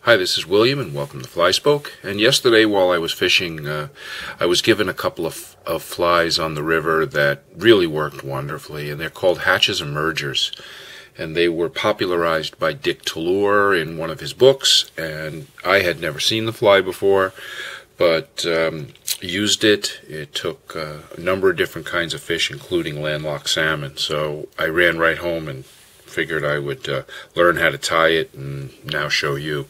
Hi, this is William and welcome to FlySpoke. And yesterday while I was fishing, I was given a couple of flies on the river that really worked wonderfully, and they're called hatches and mergers. And they were popularized by Dick Tallure in one of his books, and I had never seen the fly before, but used it. It took a number of different kinds of fish, including landlocked salmon. So I ran right home and figured I would learn how to tie it and now show you.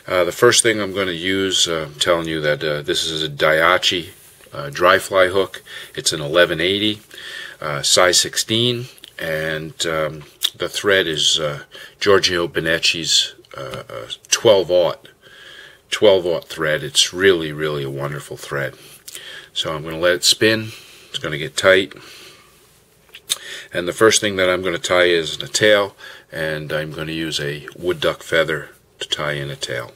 The first thing I'm going to use, I'm telling you that this is a Daiichi dry fly hook. It's an 1180, size 16, and the thread is Giorgio Bonecci's 12-aught thread. It's really, really a wonderful thread. So I'm going to let it spin. It's going to get tight. And the first thing that I'm going to tie is a tail, and I'm going to use a wood duck feather to tie in a tail.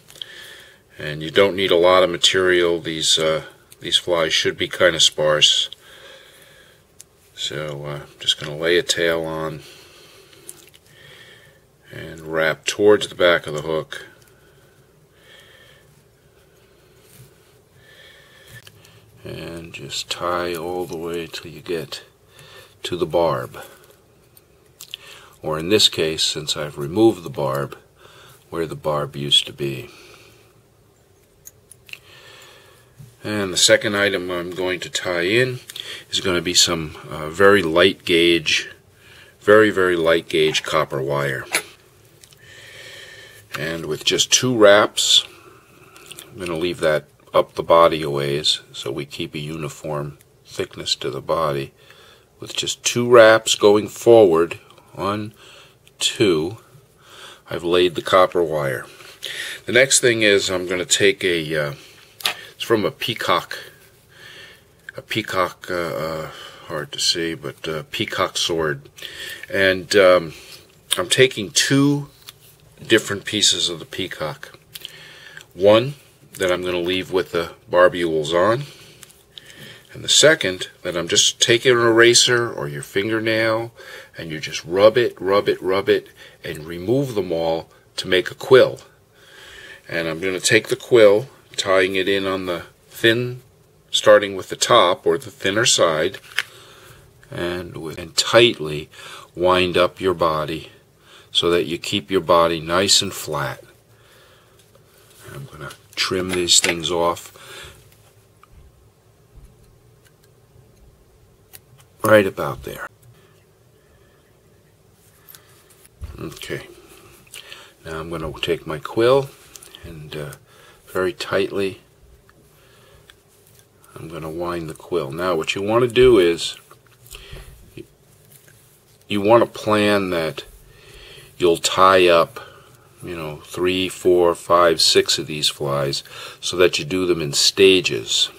And you don't need a lot of material. These flies should be kind of sparse. So I'm just going to lay a tail on and wrap towards the back of the hook. And just tie all the way till you get to the barb, or in this case, since I've removed the barb, where the barb used to be. And the second item I'm going to tie in is going to be some very light gauge, very light gauge copper wire. And with just 2 wraps, I'm going to leave that up the body a ways so we keep a uniform thickness to the body. With just 2 wraps going forward, 1, 2, I've laid the copper wire. The next thing is I'm going to take it's from a peacock, hard to see, but a peacock sword. And I'm taking 2 different pieces of the peacock. One that I'm going to leave with the barbules on, and the second that I'm just taking an eraser or your fingernail and you just rub it, and remove them all to make a quill. And I'm going to take the quill, tying it in on the thin, starting with the top or the thinner side, and tightly wind up your body so that you keep your body nice and flat. And I'm going to trim these things off right about there. Okay, now I'm going to take my quill and very tightly I'm going to wind the quill. Now what you want to do is you want to plan that you'll tie up 3, 4, 5, 6 of these flies so that you do them in stages.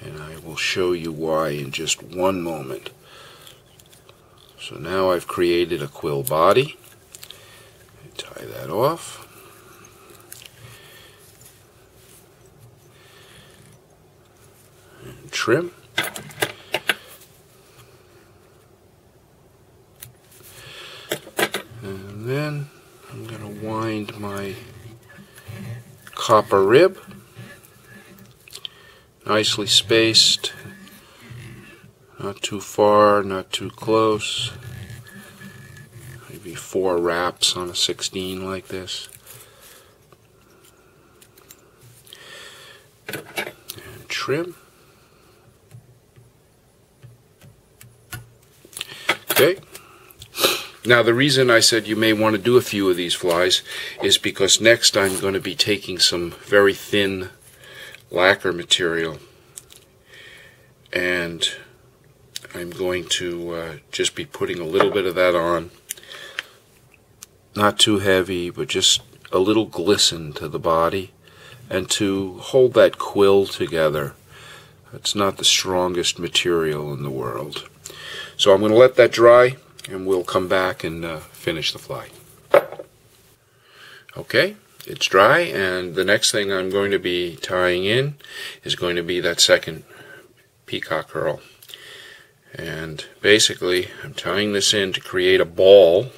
And I will show you why in just one moment. So now I've created a quill body. Tie that off. And trim. And then I'm going to wind my copper rib, nicely spaced, not too far, not too close, maybe 4 wraps on a 16 like this, and trim. Okay. Now the reason I said you may want to do a few of these flies is because next I'm going to be taking some very thin lacquer material, and I'm going to just be putting a little bit of that on. Not too heavy, but just a little glisten to the body, and to hold that quill together. It's not the strongest material in the world. So I'm going to let that dry, and we'll come back and finish the fly. Okay, it's dry, and the next thing I'm going to be tying in is going to be that second peacock curl. And basically I'm tying this in to create a ball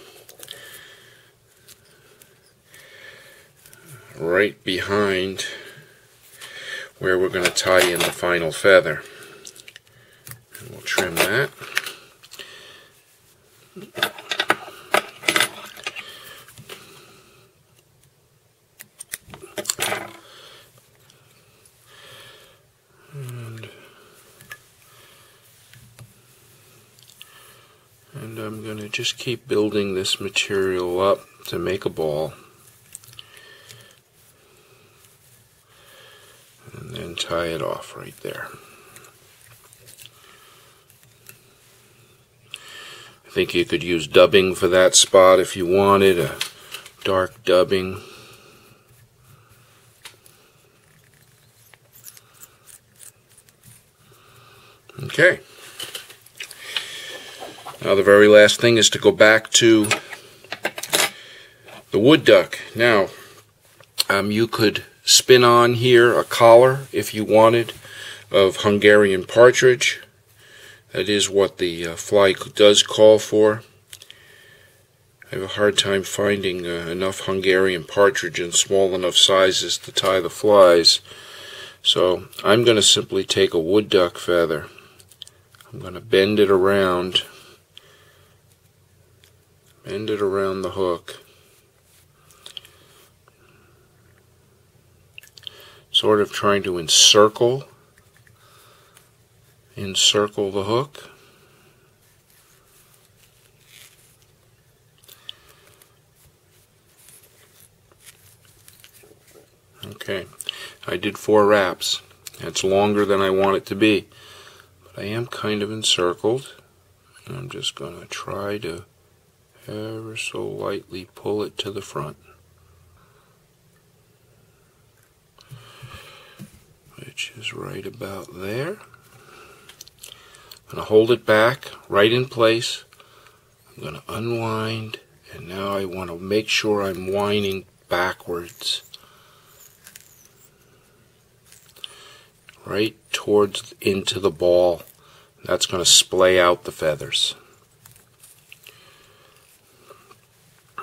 right behind where we're going to tie in the final feather. And we'll trim that. And I'm going to just keep building this material up to make a ball. And then tie it off right there. I think you could use dubbing for that spot if you wanted, a dark dubbing. Okay. Now the very last thing is to go back to the wood duck. Now, you could spin on here a collar if you wanted of Hungarian partridge. That is what the fly does call for. I have a hard time finding enough Hungarian partridge in small enough sizes to tie the flies. So I'm going to simply take a wood duck feather. I'm going to bend it around the hook, sort of trying to encircle the hook. Okay, I did 4 wraps. That's longer than I want it to be, but I am kind of encircled, and I'm just going to try to ever so lightly pull it to the front, which is right about there. I'm going to hold it back right in place. I'm going to unwind, and now I want to make sure I'm winding backwards, right towards into the ball. That's going to splay out the feathers.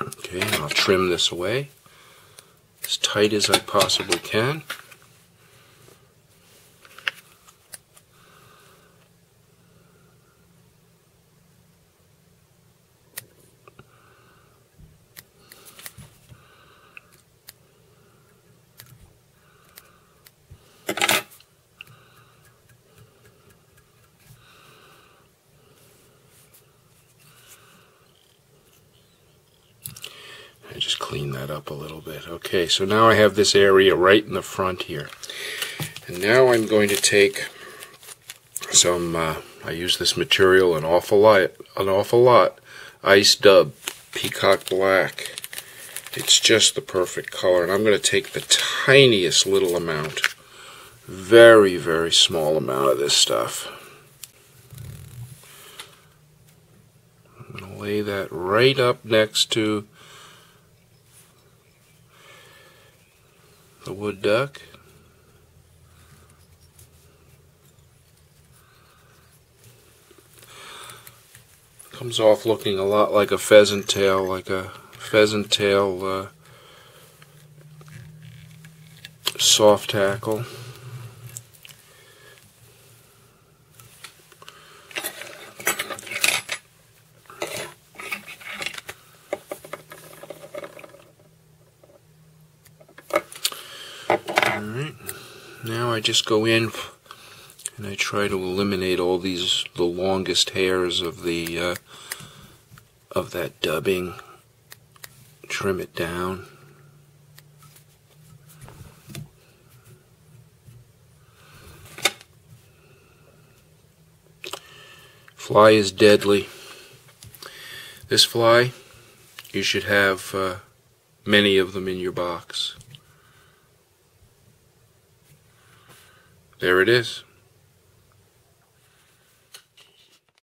Okay, and I'll trim this away as tight as I possibly can. Just clean that up a little bit. Okay, so now I have this area right in the front here. And now I'm going to take some, I use this material an awful lot, Ice Dub Peacock Black. It's just the perfect color. And I'm going to take the tiniest little amount, very, very small amount of this stuff. I'm going to lay that right up next to the wood duck. Comes off looking a lot like a pheasant tail, soft hackle. Alright, now I just go in and I try to eliminate all the longest hairs of that dubbing, trim it down. Fly is deadly. This fly, you should have many of them in your box. There it is.